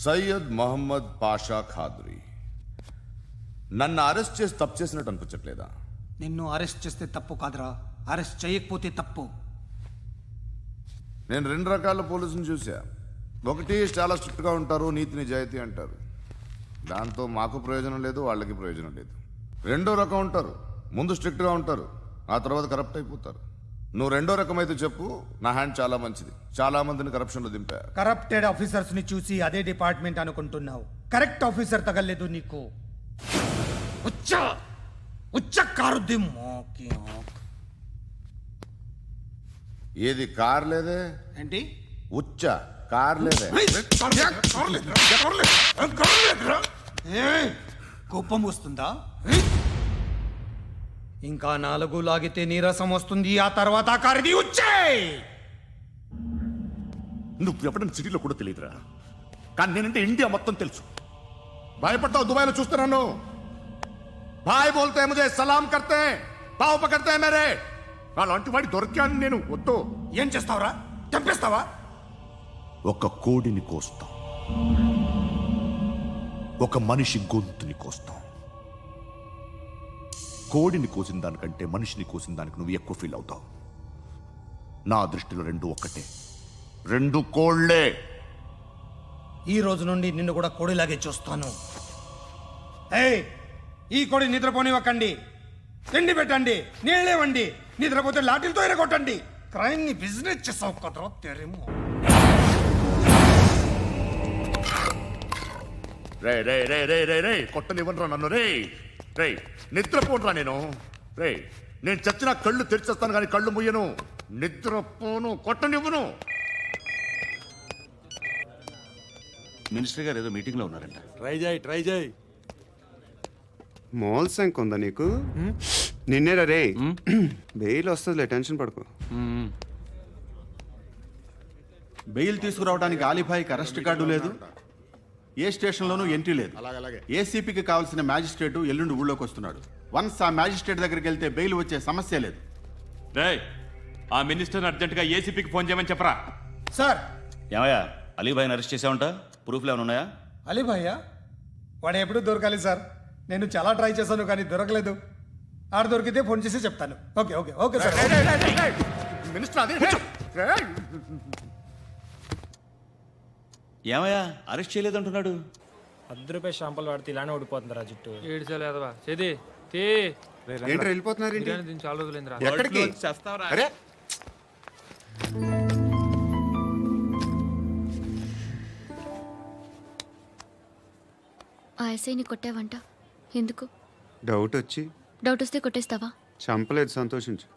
సయ్యద్ మహమ్మద్ పాషా ఖాద్రీ. నన్ను అరెస్ట్ చేసి తప్పు చేసినట్టు అనిపించట్లేదా? నిన్ను అరెస్ట్ చేస్తే తప్పు కాదురా, అరెస్ట్ చేయకపోతే తప్పు. నేను రెండు రకాల పోలీసుని చూసా. ఒకటి చాలా స్ట్రిక్ట్గా ఉంటారు, నీతి నిజాయితీ అంటారు, దాంతో మాకు ప్రయోజనం లేదు, వాళ్ళకి ప్రయోజనం లేదు. రెండో రకం ఉంటారు, ముందు స్ట్రిక్ట్గా ఉంటారు, ఆ తర్వాత కరప్ట్ అయిపోతారు. నువ్వు రెండో రకం అయితే చెప్పు, నా హ్యాండ్ చాలా మంచిది, చాలా మందిని కరప్షన్లో దింపా. కరప్టెడ్ ఆఫీసర్స్ ని చూసి అదే డిపార్ట్మెంట్ అనుకుంటున్నావు. కరెక్ట్ ఆఫీసర్ తగలేదు నీకు. ఉచ్చ కారుద్ది మోకి. ఏది కార్ లేదే? ఏంటి ఉచ్చ కార్ లేదే? కోపం వస్తుందా? ఇంకా 4 లాగితే నీరసం వస్తుంది, ఆ తర్వాత కారిది ఉచ్చే. నువ్వు ఎప్పుడైనా సిటీలో కూడా తెలియదురా, కానీ నేనంటే ఇండియా మొత్తం తెలుసు. భయపడతావు, దుబాయ్లో చూస్తున్నాను. భాయ్ బోల్తే ముझे సలాం కర్తే, పావు పకడ్తే మేరే. అలాంటి వాడి దొరికాను నేను. వద్దు. ఏం చేస్తావురా? చంపేస్తావా? ఒక కోడిని కోస్తాం, ఒక మనిషి గొంతుని కోస్తాం. కోడిని కోసిన దానికంటే మనిషిని కోసిన దానికి నువ్వు ఎక్కువ ఫీల్ అవుతావు. నా దృష్టిలో రెండు ఒక్కటే, రెండు కోళ్లే. ఈ రోజు నుండి నిన్ను కూడా కోడిలాగే చూస్తాను. ఏయ్, ఈ కోడి నిద్రపోనివ్వకండి. తిండి పెట్టండి, నీళ్ళేవండి. నిద్రపోతే లాఠీలతో ఎరగొట్టండి. క్రైమ్ ని బిజినెస్ చేసావు కదరా తెరేమో. రే రే రే రే రే రే కొట్టనివ్వనరా నన్ను. రే రే నిద్రపోనరా నేను. రే నేను చచ్చిన కళ్ళు తెరిచేస్తాను కానీ కళ్ళు ముయ్యను. నిద్రపోను, కొట్టనివ్వను. మినిస్టర్ గారు ఏదో మీటింగ్ లో ఉన్నారంట. ట్రై చేయి. మోల్ సంక్ ఉందా నీకు? నిన్నేరా రే. బెయిల్ వస్తుందిలే, టెన్షన్ పడుకో. బెయిల్ తీసుకురావడానికి ఆలిభాయికి అరెస్ట్ కార్డు లేదు, ఏ స్టేషన్లోనూ ఎంట్రీ లేదు. ఏసీపీకి కావాల్సిన మ్యాజిస్ట్రేటు ఎల్లుండి ఊళ్ళోకి వస్తున్నాడు. వన్స్ ఆ మ్యాజిస్ట్రేట్ దగ్గరికి వెళ్తే బెయిల్ వచ్చే సమస్య లేదు. రేయ్, ఆ మినిస్టర్ అర్జెంటుగా ఏసీపీకి ఫోన్ చేయమని చెప్పరా. సార్. ఏమయ్యా, అలీభాయిని అరెస్ట్ చేసావంట? ప్రూఫ్లు ఏమైనా ఉన్నాయా? అలీ భయ్యా, వాడు ఎప్పుడు దొరకాలి సార్. నేను చాలా ట్రై చేశాను కానీ దొరకలేదు. ఆడ దొరికితే ఫోన్ చేసి చెప్తాను. Okay okay okay sir. Minister అదే. ఏమయ్యా, అరెస్ట్ చేయలేదంటున్నాడు? ₹10 షాంపులు వాడితే ఇలానే ఓడిపోతుందిరా జుట్టు. ఏడ్చలేదవా చేది తీ. ఏంట్రా వెళ్ళిపోతున్నారు? దీన్ని చాలా రోజులైందిరా. ఎక్కడికి? అరే ఆ ఎస్ఐని కొట్టావంట, ఎందుకు? డౌట్ వచ్చి. డౌట్ వస్తే కొట్టేస్తావా? చంపలేదు, సంతోషించు.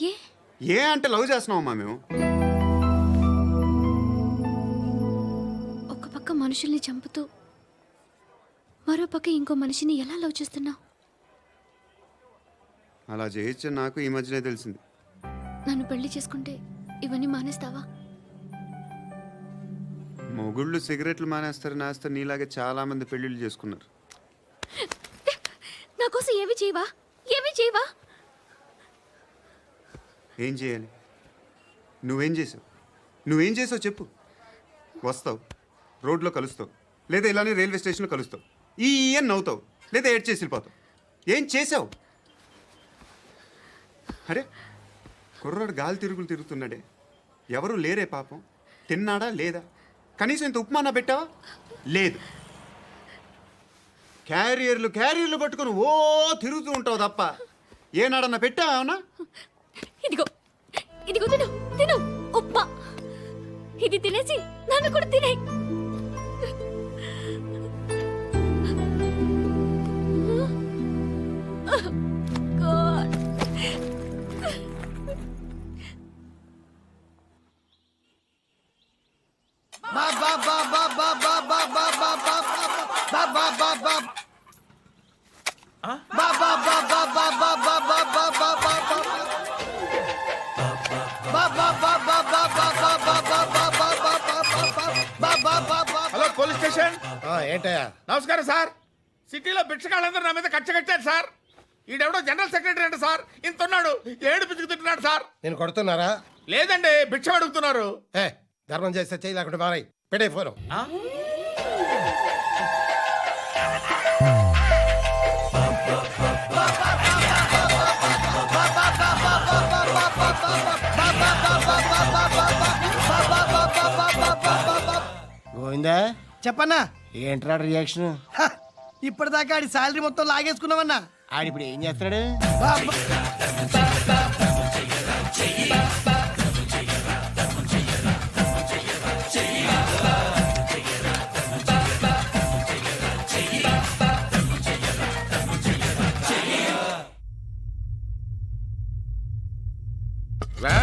ఏ ఏ అంటే లవ్ చేస్తున్నావమ్మా మేము. ఒక పక్క మనుషుల్ని చంపుతూ మరో పక్క ఇంకో మనిషిని ఎలా లవ్ చేస్తున్నావు? అలా చేయొచ్చు నాకు ఈ మధ్యనే తెలిసింది. నన్ను పెళ్లి చేసుకుంటే ఇవన్నీ మానేస్తావా? మొగుళ్ళు సిగరెట్లు మానేస్తారు, నేస్తారు. నీలాగే చాలా మంది పెళ్లిళ్ళు చేసుకున్నారు. నా కోసం ఏమి చేయవా? ఏమి చేయవా? ఏం చేయాలి? నువ్వేం చేసావు? నువ్వేం చేసావు చెప్పు. వస్తావు, రోడ్లో కలుస్తావు, లేదా ఇలానే రైల్వే స్టేషన్లో కలుస్తావు. ఈ అని నవ్వుతావు, లేదా ఏడ్ చేసి వెళ్ళిపోతావు. ఏం చేసావు? అరే కుర్రాడు గాలి తిరుగులు తిరుగుతున్నాడే, ఎవరు లేరే పాపం. తిన్నాడా లేదా? కనీసం ఇంత ఉప్మానా పెట్టావా? లేదు. క్యారియర్లు పట్టుకుని ఓ తిరుగుతూ ఉంటావు తప్ప ఏనాడన్నా పెట్టావా? ఏమన్నా? ఇదిగో ఇదిగో తిను తిను ఉప్మా. ఇది తినేసి నన్ను కూడా తినే. Hello police station. ఏంటయ్యా? నమస్కారం సార్. సిటీలో భిక్షగాళ్ళందరూ నా మీద కచ్చ కట్టారు సార్. ఈడెవడో జనరల్ సెక్రటరీ అంట సార్. ఇంత ఉన్నాడు, ఏడు పిచ్చుకు తింటున్నాడు సార్. నేను కొడుతున్నారా? లేదండి, భిక్ష అడుగుతున్నారు. ధర్మం చేస్తే చేయి, లేకుంటే మారాయి. పెట్టే ఫోను. గోవిందా చెప్పన్నా ఏంట్రా రియాక్షన్ ఇప్పటిదాకా ఆడి శాలరీ మొత్తం లాగేసుకున్నావన్నా ఆడిప్పుడు ఏం చేస్తున్నాడు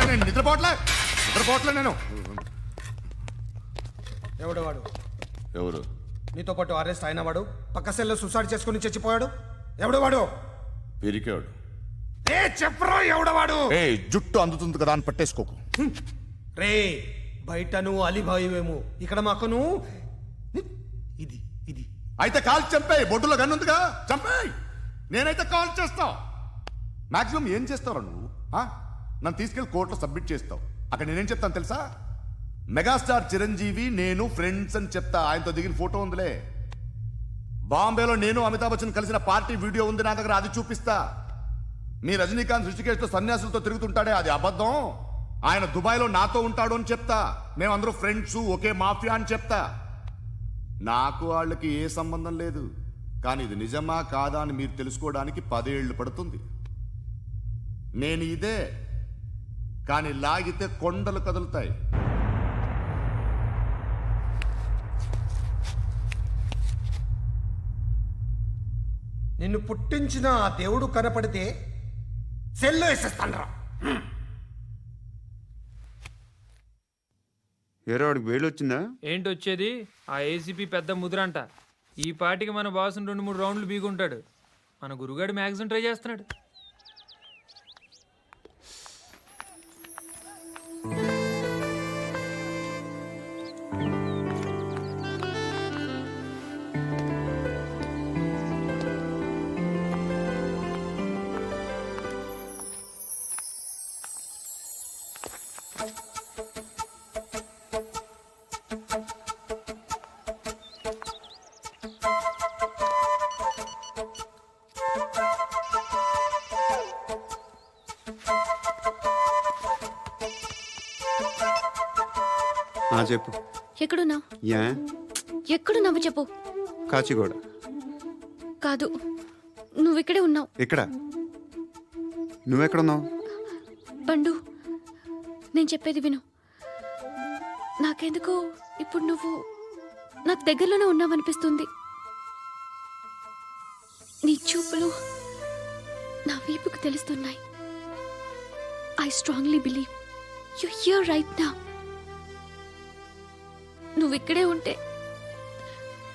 నేను నిద్రపోవట్లే నేను. ఎవడు వాడు? ఎవరు? నీతో పాటు అరెస్ట్ అయిన వాడు, పక్క సెల్లో సూసైడ్ చేసుకుని చచ్చిపోయాడు. ఎవడు వాడు? పిరికాడు. ఏ చెప్పరా ఎవడవాడు? ఏ జుట్టు అందుతుంది కదా అని పట్టేసుకోకు. రే బయట నువ్వు అలీబాయివేమో, ఇక్కడ మాకు నువ్వు ఇది ఇది అయితే కాల్ చంపేయి. బొడ్డులో గన్నుందిగా చంపేయి. నేనైతే కాల్ చేస్తా. మాక్సిమం ఏం చేస్తావు నువ్వు? నన్ను తీసుకెళ్లి కోర్టులో సబ్మిట్ చేస్తావు. అక్కడ నేనేం చెప్తాను తెలుసా? మెగాస్టార్ చిరంజీవి నేను ఫ్రెండ్స్ అని చెప్తా. ఆయనతో దిగిన ఫోటో ఉందిలే. బాంబేలో నేను అమితాబ్ బచ్చన్ కలిసిన పార్టీ వీడియో ఉంది నా దగ్గర, అది చూపిస్తా. మీ రజనీకాంత్ ఋషికేష్తో సన్యాసులతో తిరుగుతుంటాడే, అది అబద్ధం. ఆయన దుబాయ్లో నాతో ఉంటాడు అని చెప్తా. మేమందరూ ఫ్రెండ్స్, ఒకే మాఫియా అని చెప్తా. నాకు వాళ్ళకి ఏ సంబంధం లేదు. కానీ ఇది నిజమా కాదా అని మీరు తెలుసుకోవడానికి 10 ఏళ్ళు పడుతుంది. నేను ఇదే, కానీ లాగితే కొండలు కదులుతాయి. నిన్ను పుట్టించిన ఆ దేవుడు కనపడితే సెల్లో వేసేస్తానరా. ఏరో వాడికి వేలు వచ్చిందా? ఏంటి వచ్చేది? ఆ ఏసీపీ పెద్ద ముద్రంట. ఈ పాటికి మన బాసును 2-3 రౌండ్లు బీగుంటాడు. మన గురుగాడు మ్యాగజైన్ ట్రై చేస్తున్నాడు. చెప్పు. ఎక్కడున్నావు? యా ఎక్కడున్నావు చెప్పు. కాచిగూడ. కాదు, నువ్వు ఇక్కడే ఉన్నావు. ఎక్కడ? నువ్వెక్కడున్నావు? పండు, నేను చెప్పేది విను. నాకెందుకో ఇప్పుడు నువ్వు నాకు దగ్గరలోనే ఉన్నావనిపిస్తుంది. నీ చూపులు నా వీపుకు తెలుస్తున్నాయి. I strongly believe you here right now. నువ్వు ఇక్కడే ఉంటే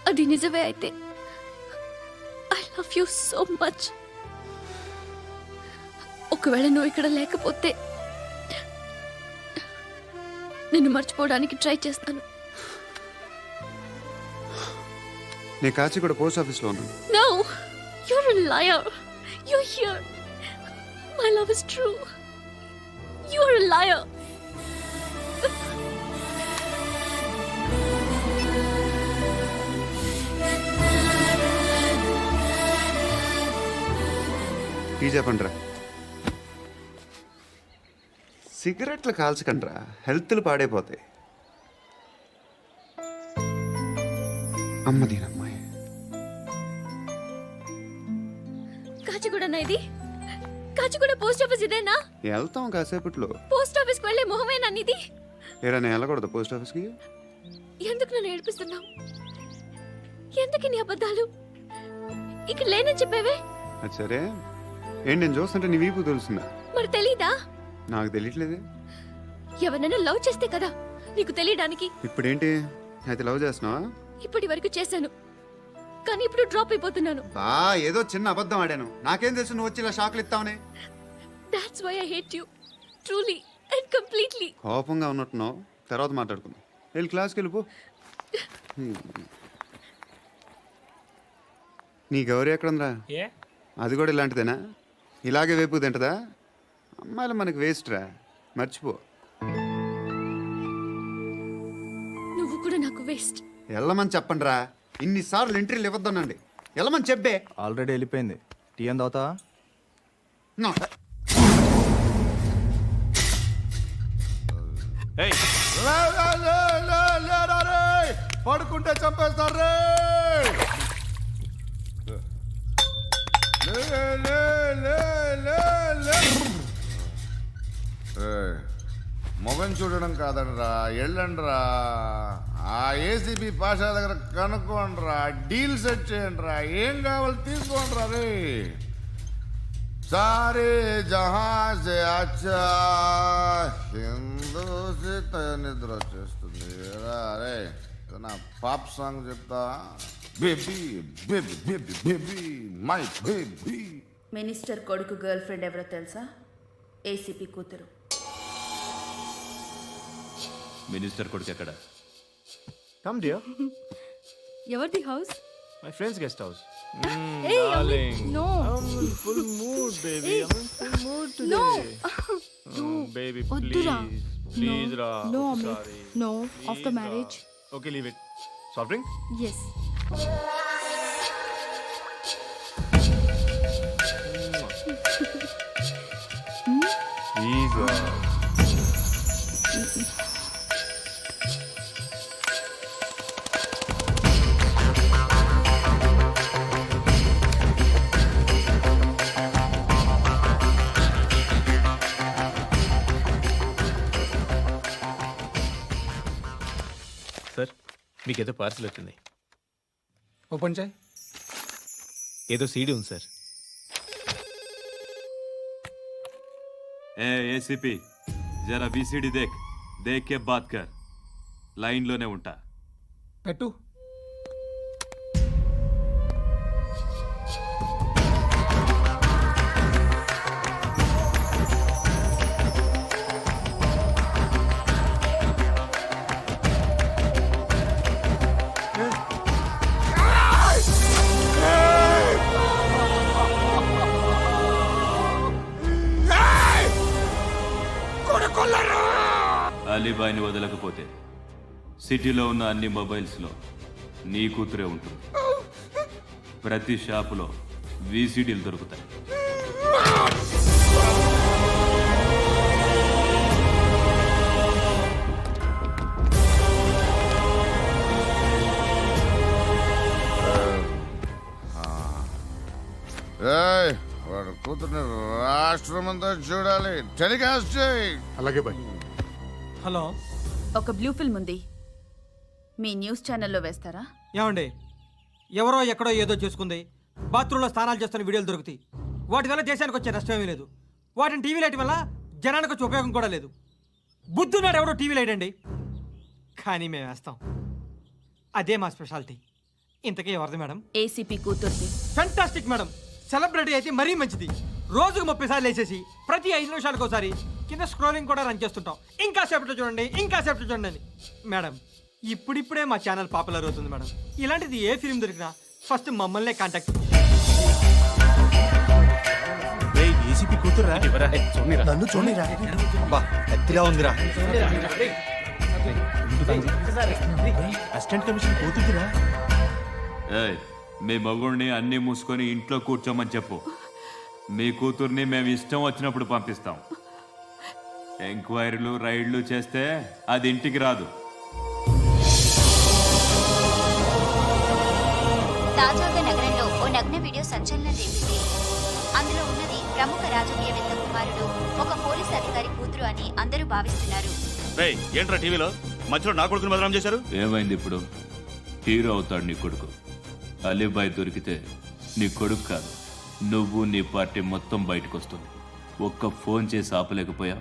అది నిజమే అయితే I love you so much. ఒకవేళ నువ్వు ఇక్కడ లేకపోతే నిన్ను మర్చిపోవడానికి ట్రై చేస్తాను. నేను కాచిగూడ పోస్ట్ ఆఫీస్లో ఉన్నాను. No, you're a liar. You're here. My love is true. You're a liar. Tea చెప్పండిరా. సిగరెట్లు కాల్చకండ్రా, హెల్త్లు పాడైపోతాయి. అమ్మ దీనమ్మాయి. కాచిగూడనా ఇది? కాచిగూడ పోస్ట్ ఆఫీస్ ఇదేనా? వెళ్తాం కాసేపట్లో. పోస్ట్ ఆఫీస్కి వెళ్ళే మొహమేనా నీది? ఏరా నేను వెళ్ళకూడదు పోస్ట్ ఆఫీస్కి? ఎందుకు నన్ను ఏడిపిస్తున్నావు? ఎందుకు నీ అబద్ధాలు? ఇక్కడ లేనని చెప్పేవే. అది సరే, ఏంటి నేను చూస్తుంటే నీ వీపు తెలుస్తుందా? మరి తెలీదా? నాకు తెలియట్లేదే. ఎవరైనా లవ్ చేస్తే కదా నీకు తెలియడానికి. ఇప్పుడేంటి అయితే లవ్ చేస్తున్నావా? ఇప్పటి వరకు చేశాను, కానీ ఇప్పుడు డ్రాప్ అయిపోతున్నాను. ఏదో చిన్న అబద్ధం ఆడాను. నాకేం తెలుసు నువ్వు వచ్చి ఇలా షాక్లు ఇస్తావని. That's why I hate you. Truly and completely. కోపంగా ఉన్నట్టున్నావు, తర్వాత మాట్లాడుకుందాం. వెళ్ళి క్లాస్కి వెళ్ళిపో. నీ గౌరీ ఎక్కడుందిరా? ఏ అది కూడా ఇలాంటిదేనా? ఇలాగే వేపు తింటదా? అమ్మాయిలు మనకి వేస్ట్ రా, మర్చిపో. నువ్వు కూడా నాకు వేస్ట్. వెళ్ళమని చెప్పండి రా. ఇన్నిసార్లు ఎంట్రీలు ఇవ్వద్దనండి. వెళ్ళమని చెప్పే. ఆల్రెడీ వెళ్ళిపోయింది. టీ ఏం తాగుతావా? ఏయ్, పడుకుంటే చంపేస్తారు రే లే, లే, లే, లే, లే. ఏయ్, మొగం చూడడం కాదండ్రా వెళ్ళండ్రా ఆ ఏసీబీ పాషా దగ్గర కనుక్కోండిరా డీల్ సెట్ చేయండిరా ఏం కావాలి తీసుకోండిరా రే సారే జహా సే అచ్చా హిందూ సే నిద్ర వచ్చేస్తుంది అరే నా పాప్ సాంగ్ చెప్తా baby baby baby baby my baby minister కొడుకు గర్ల్ ఫ్రెండ్ ఎవరో తెలుసా? ఏసీపీ కూతురు. మినిస్టర్ కొడుకు ఎక్కడ? కమ్ డియర్, ఎవరిది house? My friends guest house. No full mood baby, I am full mood no today. Baby వద్దురా. Please రా. No Amrit, no after marriage. Okay, leave it. Soft drink? Yes. Please. Sir, మీకేదో parcel వచ్చింది. Open చేయి. ఏదో CD ఉంది సార్. ఏ ACP జరా బీసీడీ దేక్ దేక్ కే బాత్ కర్. లైన్లోనే ఉంటా. పెట్టు. అలీబాయిని వదలకపోతే సిటీలో ఉన్న అన్ని మొబైల్స్లో నీ కూతురే ఉంటుంది. ప్రతి షాపులో వీసీడీలు దొరుకుతాయి. ఏయ్, వాడు కూతుర్ని రాష్ట్రమంతా చూడాలి టెలికాస్ట్ చేయి. అలాగే బాయ్. హలో, ఒక బ్లూ ఫిల్మ్ ఉంది, మీ న్యూస్ ఛానల్లో వేస్తారా? ఏమండి, ఎవరో ఎక్కడో ఏదో చేసుకుంది, బాత్రూంలో స్నానాలు చేస్తున్న వీడియోలు దొరుకుతాయి. వాటి వల్ల దేశానికి వచ్చే నష్టం ఏమీ లేదు. వాటిని టీవీ లైట్ వల్ల జనానికి వచ్చే ఉపయోగం కూడా లేదు. బుద్ధున్నాడు ఎవడో టీవీ లైట్ అండి, కానీ మేము వేస్తాం. అదే మా స్పెషాలిటీ. ఇంతకీ ఎవరిది మేడం? ఏసీపీ కూతుర్ది. Fantastic madam. సెలబ్రిటీ అయితే మరీ మంచిది. రోజుకు 30 సార్లు వేసేసి ప్రతి 5 నిమిషాలకు ఒకసారి కింద స్క్రోలింగ్ కూడా రన్ చేస్తుంటాం. ఇంకా సేపట్లో చూడండి, ఇంకా సేపట్లో చూడండి అని. మేడం, ఇప్పుడిప్పుడే మా ఛానల్ పాపులర్ అవుతుంది మేడం. ఇలాంటిది ఏ ఫిల్మ్ దొరికినా ఫస్ట్ మమ్మల్నే కాంటాక్ట్. ఏసీపీ కూతురా? నన్ను చూడరా. బా ఎత్తిలా ఉందిరా. అసిస్టెంట్ కమిషన్ కూతురురా. ఏయ్, మీ మగుడిని అన్నీ మూసుకొని ఇంట్లో కూర్చోమని చెప్పు. మీ కూతుర్ని మేము ఇష్టం వచ్చినప్పుడు పంపిస్తాం. ఎంక్వైరీలు రైడ్లు చేస్తే అది ఇంటికి రాదు. తాజాగా నగరంలో ఓ నగ్న వీడియో సంచలనం రేపింది. అందులో ఉన్నది ప్రముఖ రాజకీయవేత్త కుమారుడు, ఒక పోలీస్ అధికారి కూతురు అని అందరూ భావిస్తున్నారు. ఏంట్రా టీవీలో మధ్యలో నా కొడుకుని బదనాం చేశారు? ఏమైంది ఇప్పుడు? హీరో అవుతాడు నీ కొడుకు. అలీబాయ్ దొరికితే నీ కొడుకు కాదు, నువ్వు నీ పార్టీ మొత్తం బయటకు వస్తుంది. ఒక్క ఫోన్ చేసి ఆపలేకపోయా?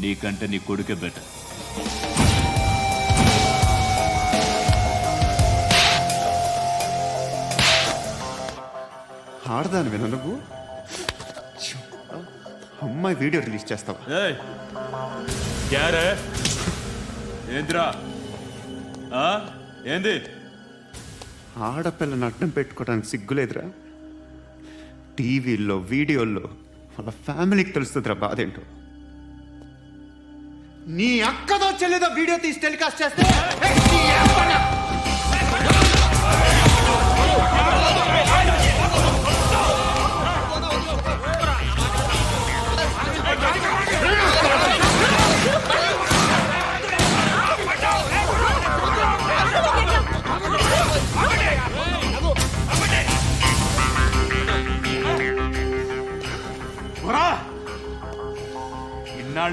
నీకంటే నీ కొడుకే బెటర్. ఆడదాని నువ్వు అమ్మాయి వీడియో రిలీజ్ చేస్తావా? ఏయ్, క్యారే ఏంద్రా? ఏంది? ఆడపిల్లని అడ్డం పెట్టుకోవడానికి సిగ్గులేదురా? టీవీల్లో వీడియోల్లో వాళ్ళ ఫ్యామిలీకి తెలుస్తుందిరా బాధ ఏంటో. నీ అక్కదో చెల్లిదో వీడియో తీసి టెలికాస్ట్ చేస్తే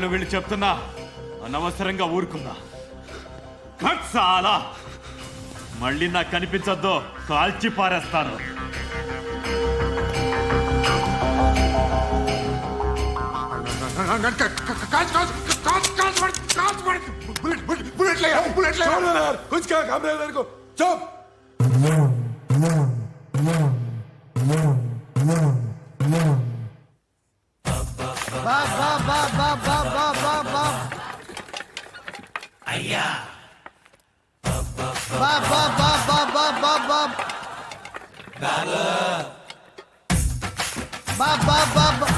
వాళ్ళు వీళ్ళు చెప్తున్నా అనవసరంగా ఊరుకుందా కట్ చాలా మళ్ళీ నాకు కనిపించొద్దు కాల్చి పారేస్తాను బా బా బా బా బా బా బా బా అయ్యా బా బా బా బా బా బా బా బా బా బా బా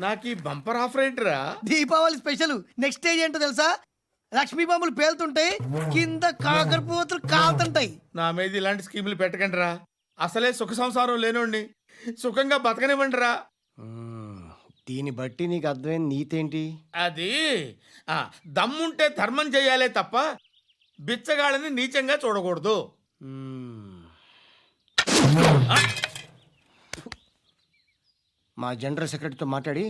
నాకు ఈ బంపర్ ఆఫర్ ఏంట్రా? దీపావళి స్పెషల్ నెక్స్ట్ స్టేజ్ ఏంటో తెలుసా? లక్ష్మీ బాంబులు పేలుతుంటాయి, కింద కాకరపువ్వుతులు కాలుతుంటాయి. నా మీద ఇలాంటి స్కీములు పెట్టకండి రా. అసలే సుఖ సంసారం లేనోడిని సుఖంగా బతకనివ్వండి రా. దీన్ని బట్టి నీకు అర్థమైన నీతేంటి? అది దమ్ముంటే ధర్మం చేయాలే తప్ప బిచ్చగాళ్ళని నీచంగా చూడకూడదు. మా జనరల్ సెక్రటరీతో మాట్లాడి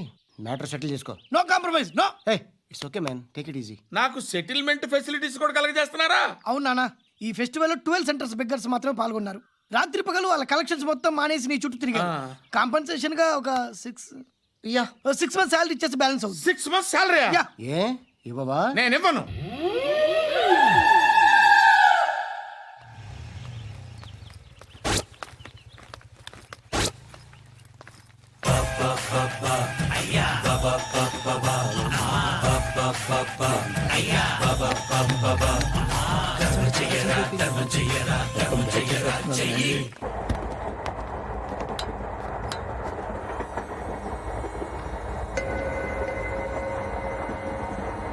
మ్యాటర్ సెటిల్ చేసుకో. No compromise, no. Hey, it's okay man, take it easy. నాకు సెటిల్మెంట్ ఫెసిలిటీస్ కూడా కలగజేస్తున్నారా? అవును నాన్న, ఈ ఫెస్టివల్ 12 సెంటర్స్ బెగ్గర్స్ మాత్రమే పాల్గొన్నారు. రాత్రి పగలు వాళ్ళ కలెక్షన్స్ మొత్తం మానేసి నీ చుట్టూ తిరిగారు. కాంపన్సేషన్ గా ఒక 6 మంత్స్ శాలరీ ఇచ్చేసి బ్యాలెన్స్ అవుతుంది. 6 months శాలరీ? ఏ ఇవ్వవా? నేను ఇవ్వను.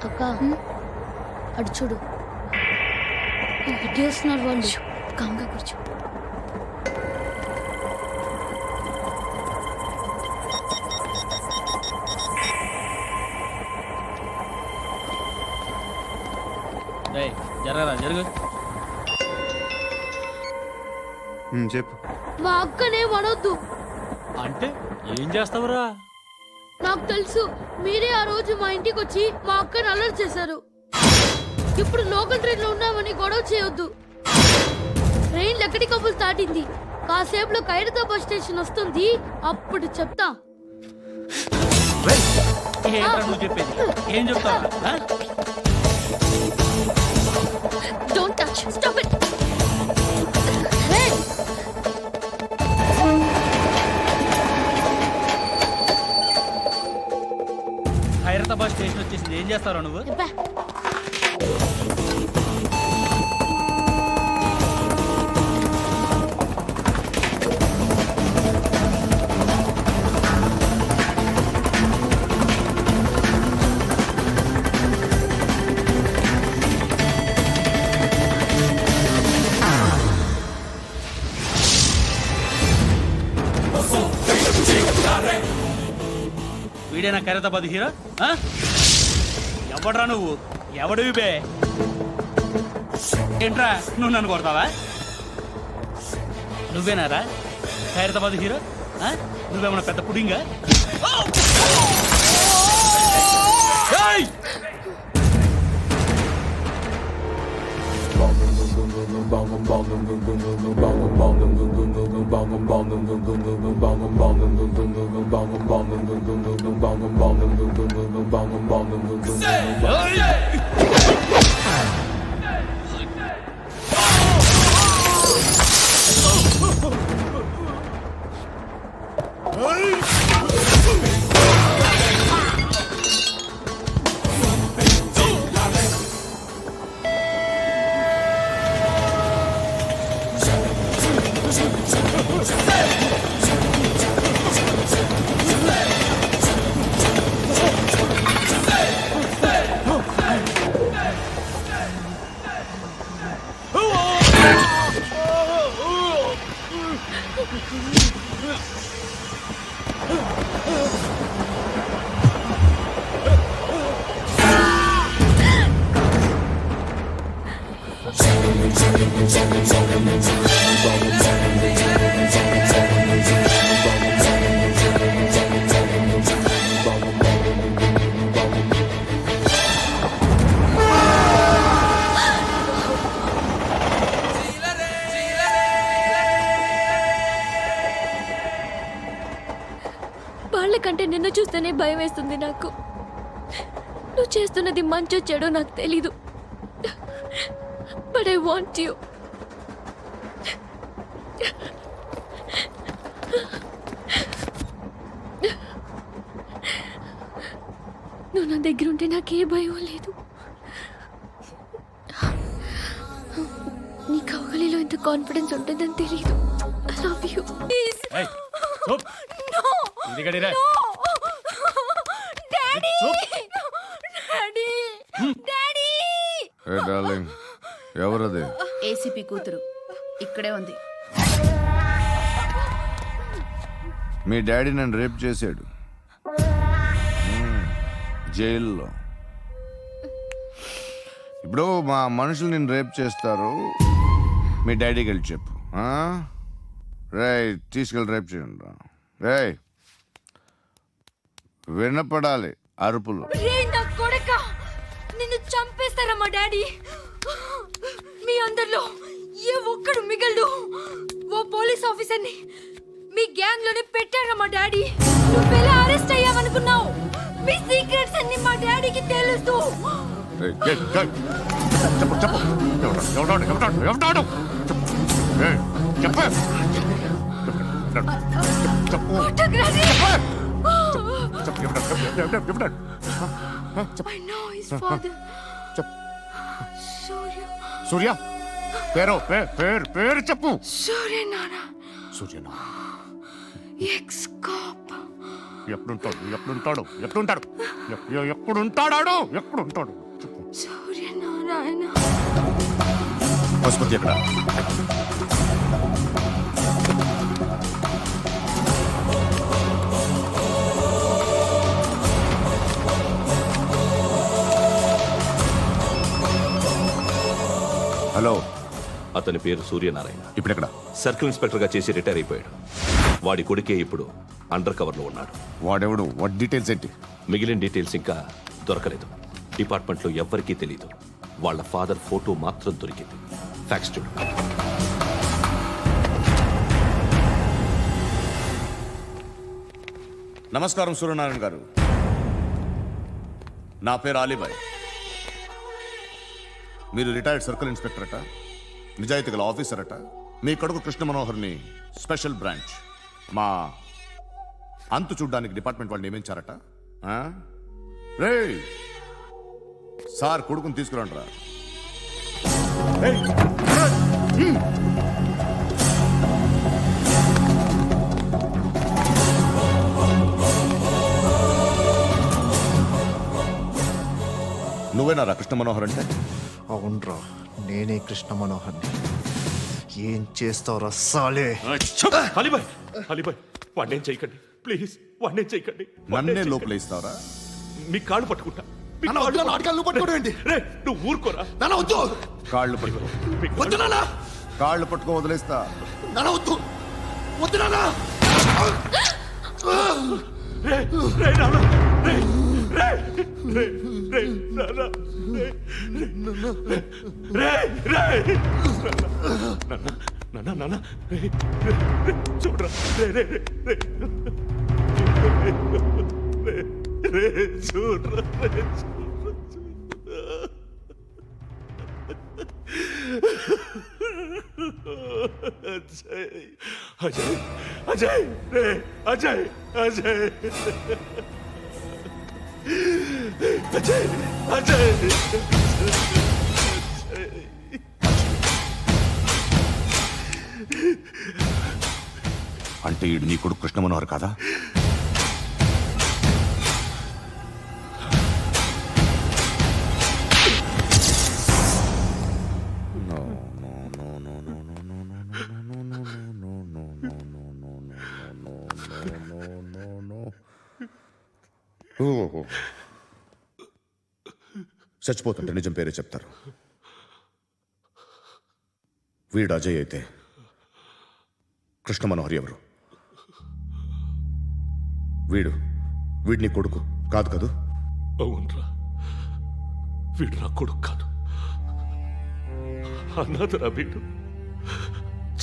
అక్క అటు చూడు, ఇటేస్తున్నారు వాళ్ళు. కాంగా కూర్చో. జరగరా జరుగు. చెప్పు. మా అక్కనే వడొద్దు. అంటే ఏం చేస్తావురా? నాకు తెలుసు, మీరే ఆ రోజు మా ఇంటికి వచ్చి మా అక్కని అలర్ట్ చేశారు. ఇప్పుడు లోకల్ ట్రైన్ లో ఉన్నామని గొడవ చేయొద్దు. ట్రైన్ ఎక్కడి కబులు దాటింది. కాసేపులో ఖైరతాబాద్ స్టేషన్ వస్తుంది, అప్పుడు చెప్తా. నువ్వు చెప్పేది ఏం చెప్తావు? Don't touch. Stop it. Hey. Khairatabad station వచ్చేసింది, ఏం చేస్తారా నువ్వు? వీడేనా ఖైరతాబాద్ హీరో? ఎవడ్రా నువ్వు? ఎవడివి బే? ఏంట్రా నువ్వు నన్ను కొడతావా? నువ్వేనారా ఖైరతాబాద్ హీరో? నువ్వేమన్నా పెద్ద పుడింగా? వాళ్ళకంటే నిన్ను చూస్తేనే భయం వేస్తుంది నాకు. నువ్వు చేస్తున్నది మంచో చెడో నాకు తెలీదు, బట్ ఐ వాంట్ యూ. నువ్వు నా దగ్గర ఉంటే నాకే భయం లేదు. నీ కౌగలిలో ఇంత కాన్ఫిడెన్స్ ఉంటుందని తెలీదు. I love you. A darling, ఎవరది? ఏసీపీ కూతురు ఇక్కడే ఉంది. మీ డాడీ నన్ను రేప్ చేశాడు జైల్లో. ఇప్పుడు మా మనుషులు నేను రేప్ చేస్తారు, మీ డాడీకి వెళ్ళి చెప్పు. రేయ్, తీసుకెళ్ళి రేప్ చేయండి. రేయ్, వినపడాలి అరుపులు. నిన్ను చంపేస్తారా మా డాడీ? మీ అందరిలో ఏ ఒక్కడు మిగలడు. ఓ పోలీస్ ఆఫీసర్ని మీ గ్యాంగ్ లోనే పెట్టారా మా డాడీ? నువ్వెలా అరెస్ట్ అయ్యావనుకున్నావు? మీ సీక్రెట్స్ అన్ని మా డాడీకి తెలుసు. రేయ్, చెప్పు చెప్పు. ఎవడాడు? రేయ్, చెప్పు. I know his father. సూర్య పేరు చెప్పు. సూర్యనారా సూర్యనా ఎక్స్-కాప్. ఎప్పుడుంటాడు? చెప్పు. సూర్యనారాయణ. పశుపతి ఎక్కడ? హలో, అతని పేరు సూర్యనారాయణ. ఇప్పుడెక్కడ? సర్కిల్ ఇన్స్పెక్టర్ గా చేసి రిటైర్ అయిపోయాడు. వాడి కొడుకే ఇప్పుడు అండర్ కవర్ లో ఉన్నాడు. వాడెవడు? వాట్ డీటెయిల్స్ ఏంటి? మిగిలిన డీటెయిల్స్ ఇంకా దొరకలేదు. డిపార్ట్మెంట్ లో ఎవ్వరికీ తెలియదు. వాళ్ళ ఫాదర్ ఫోటో మాత్రం దొరికింది. ఫ్యాక్స్ చూడు. నమస్కారం సూర్యనారాయణ గారు. నా పేరు అలీబాయ్. మీరు రిటైర్డ్ సర్కిల్ ఇన్స్పెక్టర్ అట, నిజాయితీ గల ఆఫీసర్ అట. మీ కొడుకు కృష్ణ మనోహర్ని స్పెషల్ బ్రాంచ్ మా అంతు చూడ్డానికి డిపార్ట్మెంట్ వాళ్ళు నియమించారట. రే సార్, కొడుకుని తీసుకురండిరా. నువ్వేనారా కృష్ణ మనోహర్ అంటే? అవునరా, నేనే కృష్ణ మనోహర్ని. ఏం చేస్తావురా సాలే? అలీబాయ్, వాడినేం చేయకండి ప్లీజ్, వాడినేం చేయకండి. నన్నే లోపల ఇస్తావరా? మీ కాళ్ళు పట్టుకుంటా. నువ్వు ఊరుకోరా. కాళ్ళు పట్టుకో. కాళ్ళు పట్టుకో, వదిలేస్తా. చూడరా, అజయ్ అజయ్ అజయ్ అజయ్ అజయ్ అజయ్ అంటే ఈడు నీ కొడుకు కృష్ణ మనోహర్ కాదా? చచ్చిపోతుంటే నిజం పేరే చెప్తారు. వీడు అజయ్ అయితే కృష్ణ మనోహర్ ఎవరు? వీడిని కొడుకు కాదు కదూ? అవునరా, వీడు నా కొడుకు కాదు, అన్నదరా. వీడు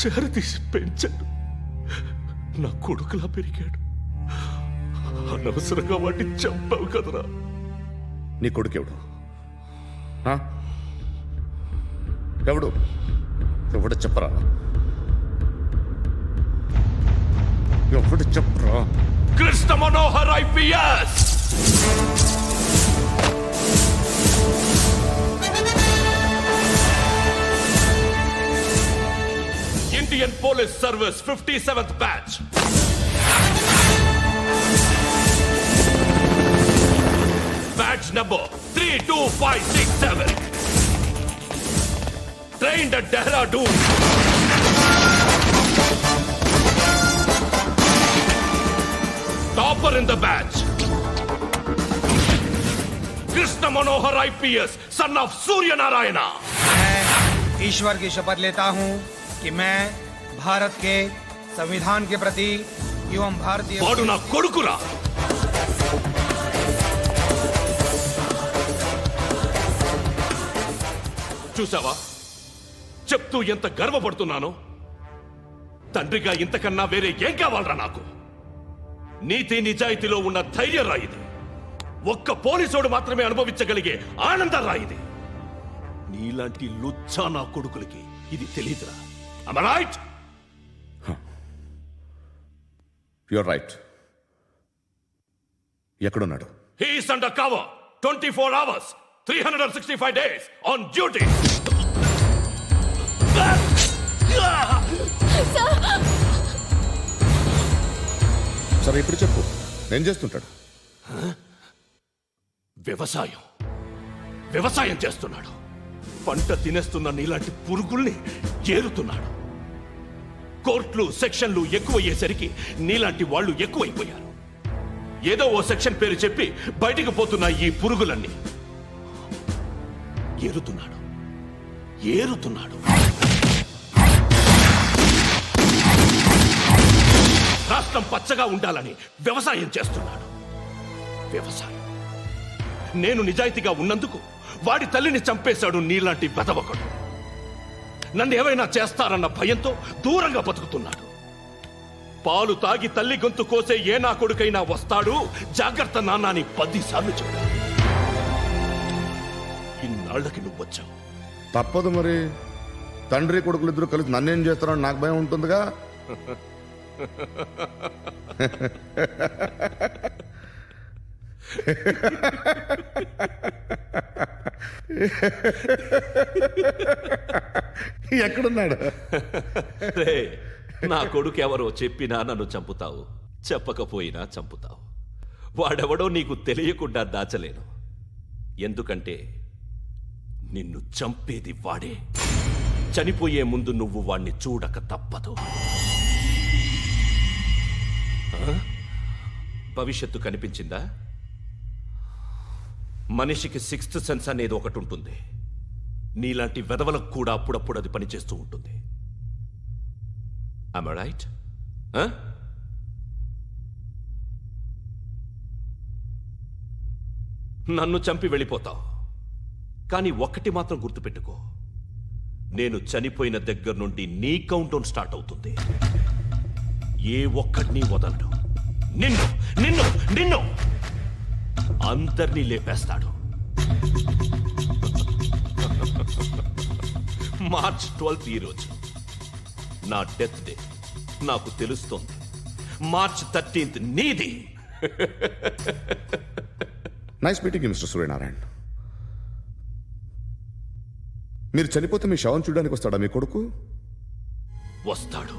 చేరతీసి పెంచాడు, నా కొడుకులా పెరిగాడు. అనవసరంగా వాటిని చంపావు కదరా. నీ కొడుకు ఎవడు? ఆ? ఎవడు చెప్పరా? ఎవడు చెప్పరా? Krishna Manohar IPS. Indian police service 57th batch. Batch number 32567. Trained at Dehradun. Topper in the batch. Krishna Manohar IPS, son of Surya Narayana. मैं ईश्वर की शपथ लेता हूँ कि मैं भारत के संविधान के प्रति एवं भारतीय వాడు నా కొడుకురా. చూసావా, చెప్తూ ఎంత గర్వపడుతున్నానో. తండ్రిగా ఇంతకన్నా వేరే ఏం కావాలరా నాకు? నీతి నిజాయితీలో ఉన్న ధైర్యం రాయిది. ఒక్క పోలీసోడు మాత్రమే అనుభవించగలిగే ఆనందం రాయిది. నీలాంటి లుచ్చా నా కొడుకులకి ఇది తెలీదురా. Am I right? You're right. ఎక్కడున్నాడు? He is under cover 24 hours 365 days on duty. సరే ఇప్పుడు చెప్పు, ఏం చేస్తుంటాడు? వ్యవసాయం చేస్తున్నాడు. పంట తినేస్తున్న నీలాంటి పురుగుల్ని ఏరుతున్నాడు. కోర్టులు సెక్షన్లు ఎక్కువయ్యేసరికి నీలాంటి వాళ్ళు ఎక్కువైపోయారు. ఏదో ఓ సెక్షన్ పేరు చెప్పి బయటికి పోతున్న ఈ పురుగులన్నీ ఏరుతున్నాడు. రాష్ట్రం పచ్చగా ఉండాలని వ్యవసాయం చేస్తున్నాడు. నేను నిజాయితీగా ఉన్నందుకు వాడి తల్లిని చంపేశాడు నీలాంటి వెధవకుడు. నన్ను ఏమైనా చేస్తారన్న భయంతో దూరంగా బతుకుతున్నాడు. పాలు తాగి తల్లి గొంతు కోసే ఏ నా కొడుకైనా వస్తాడు, జాగ్రత్త నాన్న అని 10 సార్లు చెప్పాడు. ఇన్నాళ్ళకి నువ్వు వచ్చావు. తప్పదు మరి. తండ్రి కొడుకులు ఇద్దరు కలిసి నన్నేం చేస్తారని నాకు భయం ఉంటుందిగా. ఎక్కడున్నాడు? నా కొడుకు ఎవరో చెప్పినా నన్ను చంపుతావు, చెప్పకపోయినా చంపుతావు. వాడెవడో నీకు తెలియకుండా దాచలేను. ఎందుకంటే నిన్ను చంపేది వాడే. చనిపోయే ముందు నువ్వు వాణ్ణి చూడక తప్పదు. భవిష్యత్తు కనిపించిందా? మనిషికి 6th సెన్స్ అనేది ఒకటి ఉంటుంది. నీలాంటి వెధవలకు కూడా అప్పుడప్పుడు అది పనిచేస్తూ ఉంటుంది. Am I right? నన్ను చంపి వెళ్ళిపోతావు. కానీ ఒక్కటి మాత్రం గుర్తుపెట్టుకో, నేను చనిపోయిన దగ్గర నుండి నీ కౌంటౌన్ స్టార్ట్ అవుతుంది. ఏ ఒక్కడిని వదలడు. నిన్ను అందరినీ లేపేస్తాడు. మార్చ్ 12th ఈ రోజు నా డెత్ డే. నాకు తెలుస్తోంది. మార్చ్ 13th నీది. Nice meeting mister Suryanarayana. మీరు చనిపోతే మీ శవం చూడడానికి వస్తాడా మీ కొడుకు? వస్తాడు.